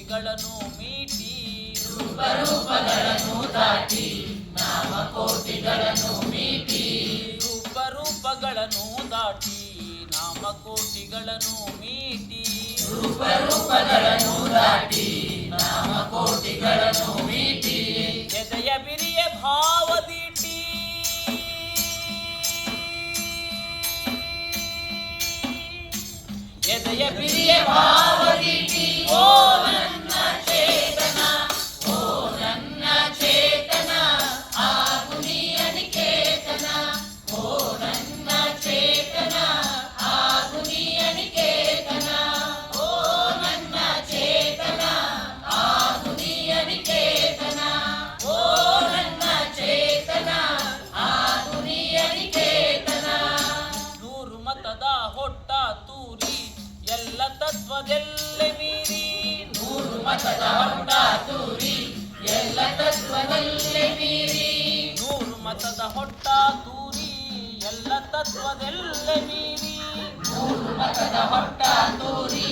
ಕೋಟಿಗಳನ್ನು ಮೀಟಿ ರೂಪಗಳನ್ನು ದಾಟಿ ನಾಮಕೋಟಿಗಳನ್ನು ಮೀಟಿ ರೂಪಗಳನ್ನು ದಾಟಿ ನಾಮಕೋಟಿಗಳನ್ನು ಮೀಟಿ ರೂಪಗಳನ್ನು ದಾಟಿ ನಾಮಕೋಟಿಗಳನ್ನು ಮೀಟಿ ಎದೆಯ ಬಿರಿಯ ಭಾವದೀಟಿ ಎದೆಯ ಬಿರಿಯ ಭಾವದೀಟಿ ಓ ನನ್ನ ಚೇತನ ಓ ನನ್ನ ಚೇತನ ಆಗು ನೀ ಅನಿಕೇತನ ಓ ನನ್ನ ಚೇತನ ಆಗು ನೀ ಅನಿಕೇತನ ಓ ನನ್ನ ಚೇತನ ಆಗು ನೀ ಅನಿಕೇತನ ಓ ನನ್ನ ಚೇತನ ಆಗು ನೀ ಅನಿಕೇತನ ನೂರು ಮತದ ಹೊಟ್ಟ ತೂರಿ ಎಲ್ಲ ತತ್ವದೆಲ್ಲೆ ಮೀರಿ ನೂರು ಮತದ ಹೊಟ್ಟ ತೂರಿ ಎಲ್ಲ ತತ್ವದಲ್ಲೇ ಮೀರಿ ನೂರು ಮತದ ಹೊಟ್ಟ ತೂರಿ ಎಲ್ಲ ತತ್ವದೆಲ್ಲೆ ಮೀರಿ ನೂರು ಮತದ ಹೊಟ್ಟ ತೂರಿ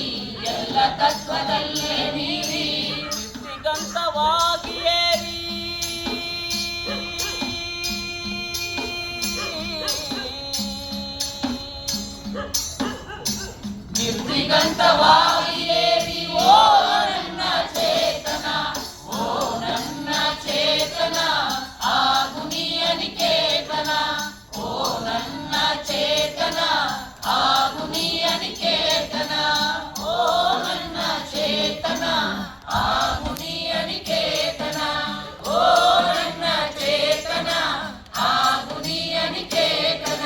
ಎಲ್ಲ ತತ್ವದಲ್ಲೇ ಮೀರಿ ನಿರ್ದಿಗಂತವಾಗಿ ಏರಿ ನಿರ್ದಿಗಂತವಾಗಿ ಏರಿ ಓ ನನ್ನ ಚೇತನ ಓ ನನ್ನ ಚೇತನ ಆಗು ನೀ ಅನಿಕೇತನ ಓ ನನ್ನ ಚೇತನ ಆಗು ನೀ ಅನಿಕೇತನ ಓ ನನ್ನ ಚೇತನ ಆಗು ನೀ ಅನಿಕೇತನ ಓ ನನ್ನ ಚೇತನ ಆಗು ನೀ ಅನಿಕೇತನ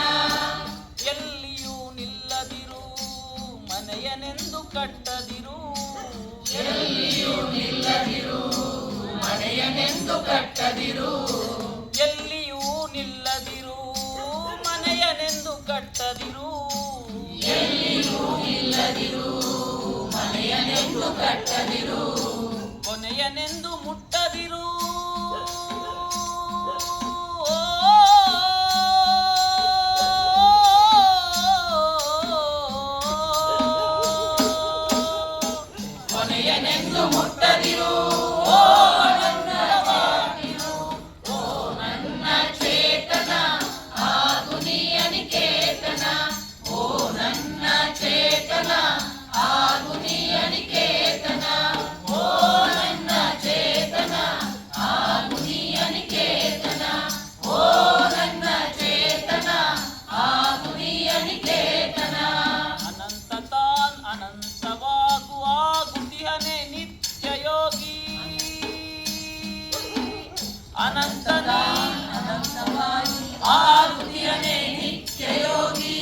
ಎಲ್ಲಿಯೂ ನಿಲ್ಲದಿರು ಮನೆಯನೆಂದು ಕಟ್ಟದಿರು ಎಲ್ಲಿಯೂ ನಿಲ್ಲದಿರು ಮನೆಯನೆಂದು ಕಟ್ಟದಿರು ಎಲ್ಲಿಯೂ ನಿಲ್ಲದಿರು ಮನೆಯನೆಂದು ಕಟ್ಟದಿರು ಎಲ್ಲಿಯೂ ನಿಲ್ಲದಿರು ಮನೆಯನೆಂದು ಕಟ್ಟದಿರು ಕೊನೆಯನೆಂದು ಮುಟ್ಟದಿರು ಕೊನೆಯನೆಂದು ಮುಟ್ಟದಿರು ಓ ನನ್ನ ಬಾಗಿಲು ಓ ನನ್ನ ಚೇತನ ಆಗು ನೀ ಅನಿಕೇತನ ಓ ನನ್ನ ಚೇತನ ಆಗು ನೀ ಅನಿಕೇತನ ಓ ನನ್ನ ಚೇತನ ಆಗು ನೀ ಅನಿಕೇತನ ಓ ನನ್ನ ಚೇತನ ಆಗು ನೀ ಅನಿಕೇತನ ಅನಂತ ತಾನ್ ಅನಂತವಾಗುವ ಗುತಿಹನೆ ನಿತ್ಯ ಯೋಗಿ ಅನಂತ ಅನಂತವಾಗಿ ಆರುತಿಯನೇ ನಿತ್ಯ ಯೋಗಿ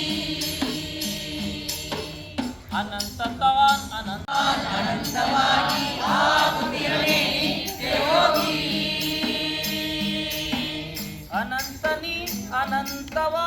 ಅನಂತ ತಾನ್ ಅನಂತ ಅನಂತವಾಗಿ ಆರುತಿಯನೇ ನಿತ್ಯ ಯೋಗಿ ಅನಂತ ನೀ ಅನಂತವಾ